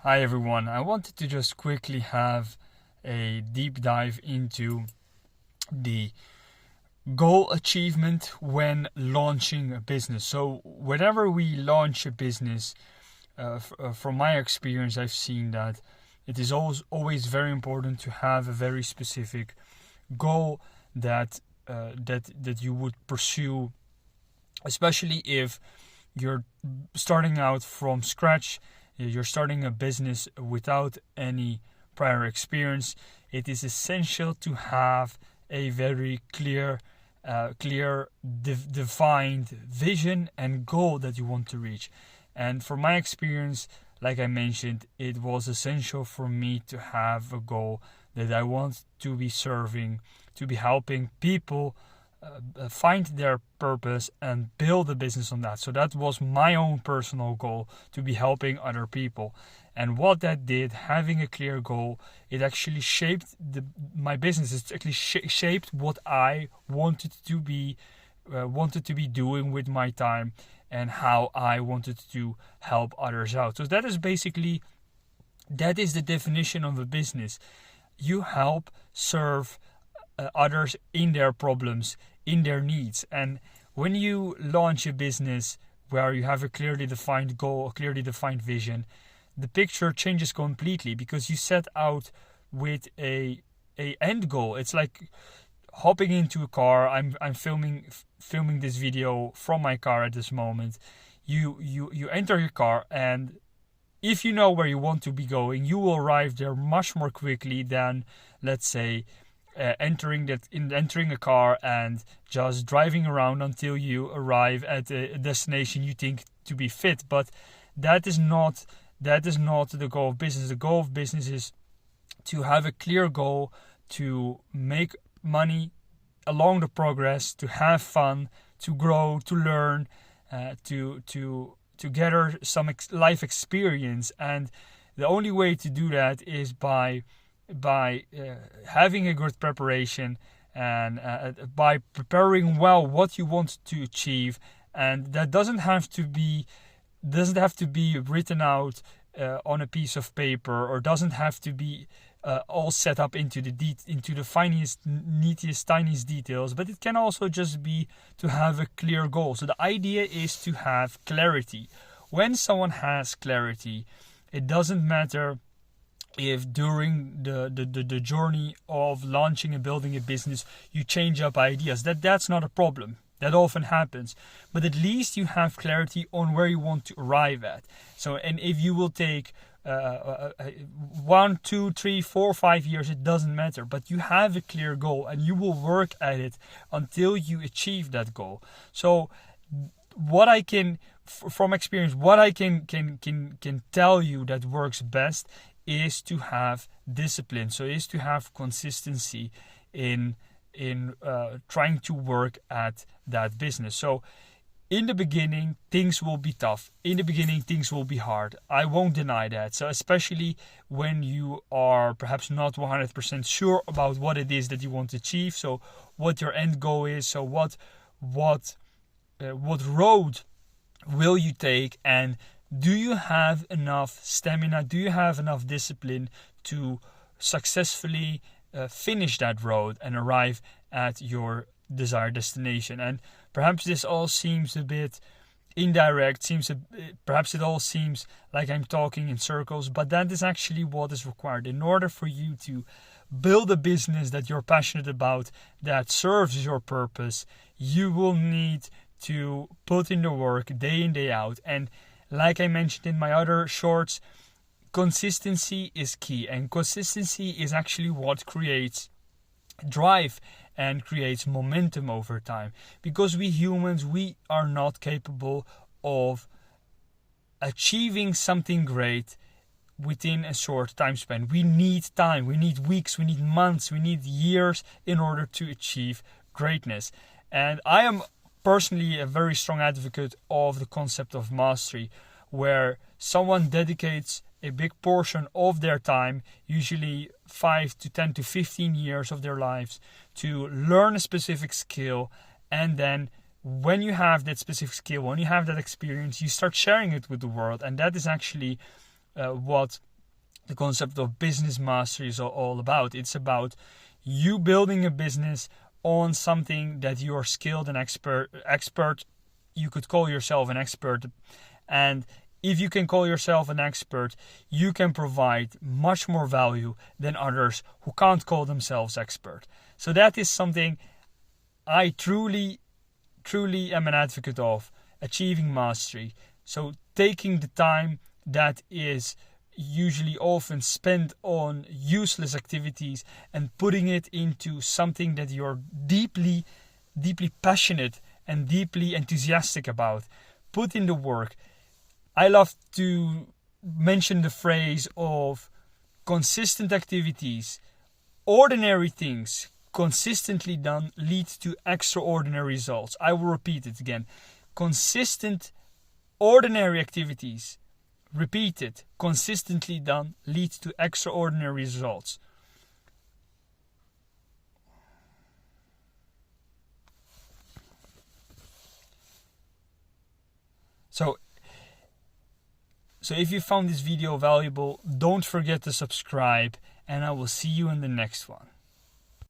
Hi everyone. I wanted to just quickly have a deep dive into the goal achievement when launching a business. So, whenever we launch a business, from my experience, I've seen that it is always very important to have a very specific goal that you would pursue, especially if you're starting out from scratch. You're starting a business without any prior experience. It is essential to have a very defined vision and goal that you want to reach. And from my experience, like I mentioned, it was essential for me to have a goal that I want to be serving, to be helping people find their purpose and build a business on that. So that was my own personal goal, to be helping other people. And what that did, having a clear goal, it actually shaped my business. It actually shaped what I wanted to be doing with my time and how I wanted to help others out. So that is the definition of a business. You help serve others in their problems, in their needs. And when you launch a business where you have a clearly defined goal, a clearly defined vision, the picture changes completely, because you set out with a end goal. It's like hopping into a car. I'm filming this video from my car at this moment. You enter your car, and if you know where you want to be going, you will arrive there much more quickly than, let's say, entering a car and just driving around until you arrive at a destination you think to be fit. But that is not the goal of business. The goal of business is to have a clear goal, to make money along the progress, to have fun, to grow, to learn, to gather some life experience. And the only way to do that is by having a good preparation, and by preparing well what you want to achieve. And that doesn't have to be written out on a piece of paper, or doesn't have to be all set up into the finest, neatest, tiniest details, but it can also just be to have a clear goal. So the idea is to have clarity. When someone has clarity, it doesn't matter if during the journey of launching and building a business you change up ideas. That's not a problem. That often happens. But at least you have clarity on where you want to arrive at. So, and if you will take 1, 2, 3, 4, 5 years, it doesn't matter. But you have a clear goal, and you will work at it until you achieve that goal. So what I can, from experience, what I can tell you that works best is to have discipline. So is to have consistency in trying to work at that business. So in the beginning, things will be tough. In the beginning, things will be hard. I won't deny that. So especially when you are perhaps not 100% sure about what it is that you want to achieve. So what your end goal is. So what road will you take, and do you have enough stamina? Do you have enough discipline to successfully finish that road and arrive at your desired destination? And perhaps this all seems a bit indirect, perhaps it all seems like I'm talking in circles, but that is actually what is required. In order for you to build a business that you're passionate about, that serves your purpose, you will need to put in the work day in, day out. And like I mentioned in my other shorts, consistency is key, and consistency is actually what creates drive and creates momentum over time, because we humans, we are not capable of achieving something great within a short time span. We need time, we need weeks, we need months, we need years in order to achieve greatness. And I am personally a very strong advocate of the concept of mastery, where someone dedicates a big portion of their time, usually 5 to 10 to 15 years of their lives, to learn a specific skill. And then when you have that specific skill, when you have that experience, you start sharing it with the world. And that is actually what the concept of business mastery is all about. It's about you building a business on something that you are skilled and expert. You could call yourself an expert, and if you can call yourself an expert, you can provide much more value than others who can't call themselves expert. So that is something I truly am an advocate of, achieving mastery. So taking the time that is usually often spent on useless activities and putting it into something that you're deeply passionate and deeply enthusiastic about. Put in the work. I love to mention the phrase of consistent activities, ordinary things consistently done lead to extraordinary results. I will repeat it again. Consistent, ordinary activities, repeated, consistently done, leads to extraordinary results. So if you found this video valuable, don't forget to subscribe, and I will see you in the next one.